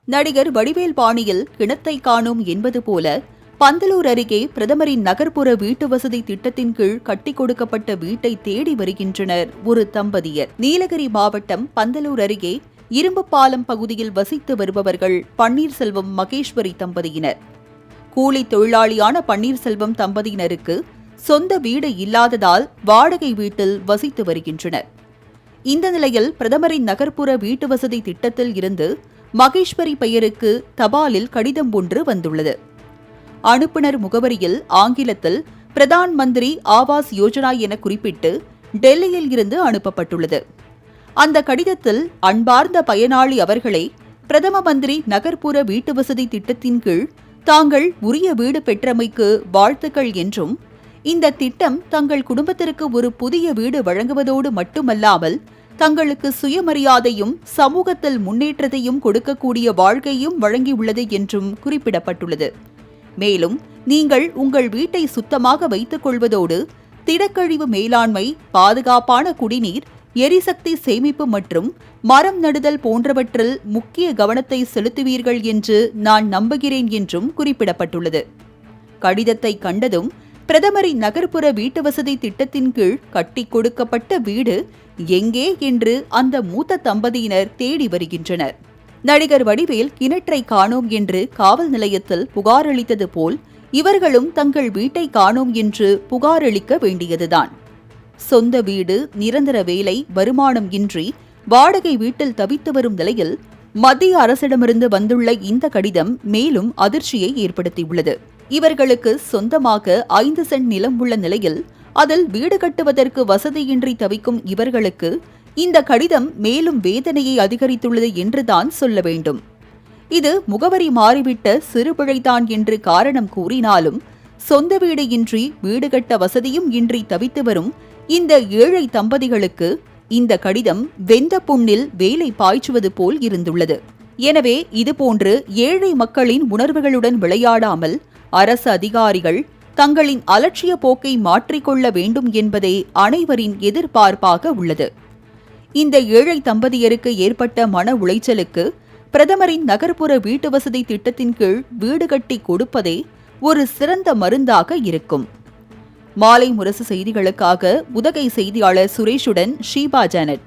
நடிகர் வடிவேல் பாணியில் கிணத்தை காணோம் என்பது போல பந்தலூர் அருகே பிரதமரின் நகர்ப்புற வீட்டு வசதி திட்டத்தின் கீழ் கட்டிக் கொடுக்கப்பட்ட வீட்டை தேடி வருகின்றனர் ஒரு தம்பதியர். நீலகிரி மாவட்டம் பந்தலூர் அருகே இரும்புப்பாலம் பகுதியில் வசித்து வருபவர்கள் பன்னீர்செல்வம் மகேஸ்வரி தம்பதியினர். கூலி தொழிலாளியான பன்னீர்செல்வம் தம்பதியினருக்கு சொந்த வீடு இல்லாததால் வாடகை வீட்டில் வசித்து வருகின்றனர். இந்த நிலையில் பிரதமரின் நகர்ப்புற வீட்டு வசதி திட்டத்தில் இருந்து மகேஸ்வரி பெயருக்கு தபாலில் கடிதம் ஒன்று வந்துள்ளது. அனுப்புனர் முகவரியில் ஆங்கிலத்தில் பிரதான் மந்திரி ஆவாஸ் யோஜனா என குறிப்பிட்டு டெல்லியில் இருந்து அனுப்பப்பட்டுள்ளது. அந்த கடிதத்தில் அன்பார்ந்த பயனாளி அவர்களே, பிரதம மந்திரி நகர்ப்புற வீட்டுவசதி திட்டத்தின் கீழ் தாங்கள் உரிய வீடு பெற்றமைக்கு வாழ்த்துக்கள் என்றும், இந்த திட்டம் தங்கள் குடும்பத்திற்கு ஒரு புதிய வீடு வழங்குவதோடு மட்டுமல்லாமல் தங்களுக்கு சுயமரியாதையும் சமூகத்தில் முன்னேற்றத்தையும் கொடுக்கக்கூடிய வாழ்க்கையும் வழங்கியுள்ளது என்றும் குறிப்பிடப்பட்டுள்ளது. மேலும் நீங்கள் உங்கள் வீட்டை சுத்தமாக வைத்துக் கொள்வதோடு திடக்கழிவு மேலாண்மை, பாதுகாப்பான குடிநீர், எரிசக்தி சேமிப்பு மற்றும் மரம் நடுதல் போன்றவற்றில் முக்கிய கவனத்தை செலுத்துவீர்கள் என்று நான் நம்புகிறேன் என்றும் குறிப்பிடப்பட்டுள்ளது. கடிதத்தை கண்டதும் பிரதமரின் நகர்ப்புற வீட்டுவசதி திட்டத்தின் கீழ் கட்டிக் கொடுக்கப்பட்ட வீடு எங்கே என்று அந்த மூத்த தம்பதியினர் தேடி வருகின்றனர். நடிகர் வடிவேல் கிணற்றை காணோம் என்று காவல் நிலையத்தில் புகார் அளித்தது போல் இவர்களும் தங்கள் வீட்டை காணோம் என்று புகார் அளிக்க வேண்டியதுதான். சொந்த வீடு, நிரந்தர வேலை, வருமானம் இன்றி வாடகை வீட்டில் தவித்து வரும் நிலையில் மத்திய அரசிடமிருந்து வந்துள்ள இந்த கடிதம் மேலும் அதிர்ச்சியை ஏற்படுத்தியுள்ளது. இவர்களுக்கு சொந்தமாக 5 சென்ட் நிலம் உள்ள நிலையில் அதில் வீடு கட்டுவதற்கு வசதியின்றி தவிக்கும் இவர்களுக்கு இந்த கடிதம் மேலும் வேதனையை அதிகரித்துள்ளது என்றுதான் சொல்ல வேண்டும். இது முகவரி மாறிவிட்ட சிறுபிழைதான் என்று காரணம் கூறினாலும், சொந்த வீடு இன்றி வீடு கட்ட வசதியும் இன்றி தவித்து வரும் இந்த ஏழை தம்பதிகளுக்கு இந்த கடிதம் வெந்த புண்ணில் வேலை பாய்ச்சுவது போல் இருந்துள்ளது. எனவே இதுபோன்று ஏழை மக்களின் உணர்வுகளுடன் விளையாடாமல் அரசு அதிகாரிகள் தங்களின் அலட்சிய போக்கை மாற்றிக்கொள்ள வேண்டும் என்பதே அனைவரின் எதிர்பார்ப்பாக உள்ளது. இந்த ஏழை தம்பதியருக்கு ஏற்பட்ட மன உளைச்சலுக்கு பிரதமரின் நகர்ப்புற வீட்டுவசதி திட்டத்தின் கீழ் வீடு கட்டி கொடுப்பதே ஒரு சிறந்த மருந்தாக இருக்கும். மாலை முரசு செய்திகளுக்காக உதகை செய்தியாளர் சுரேஷுடன் ஷீபா ஜானட்.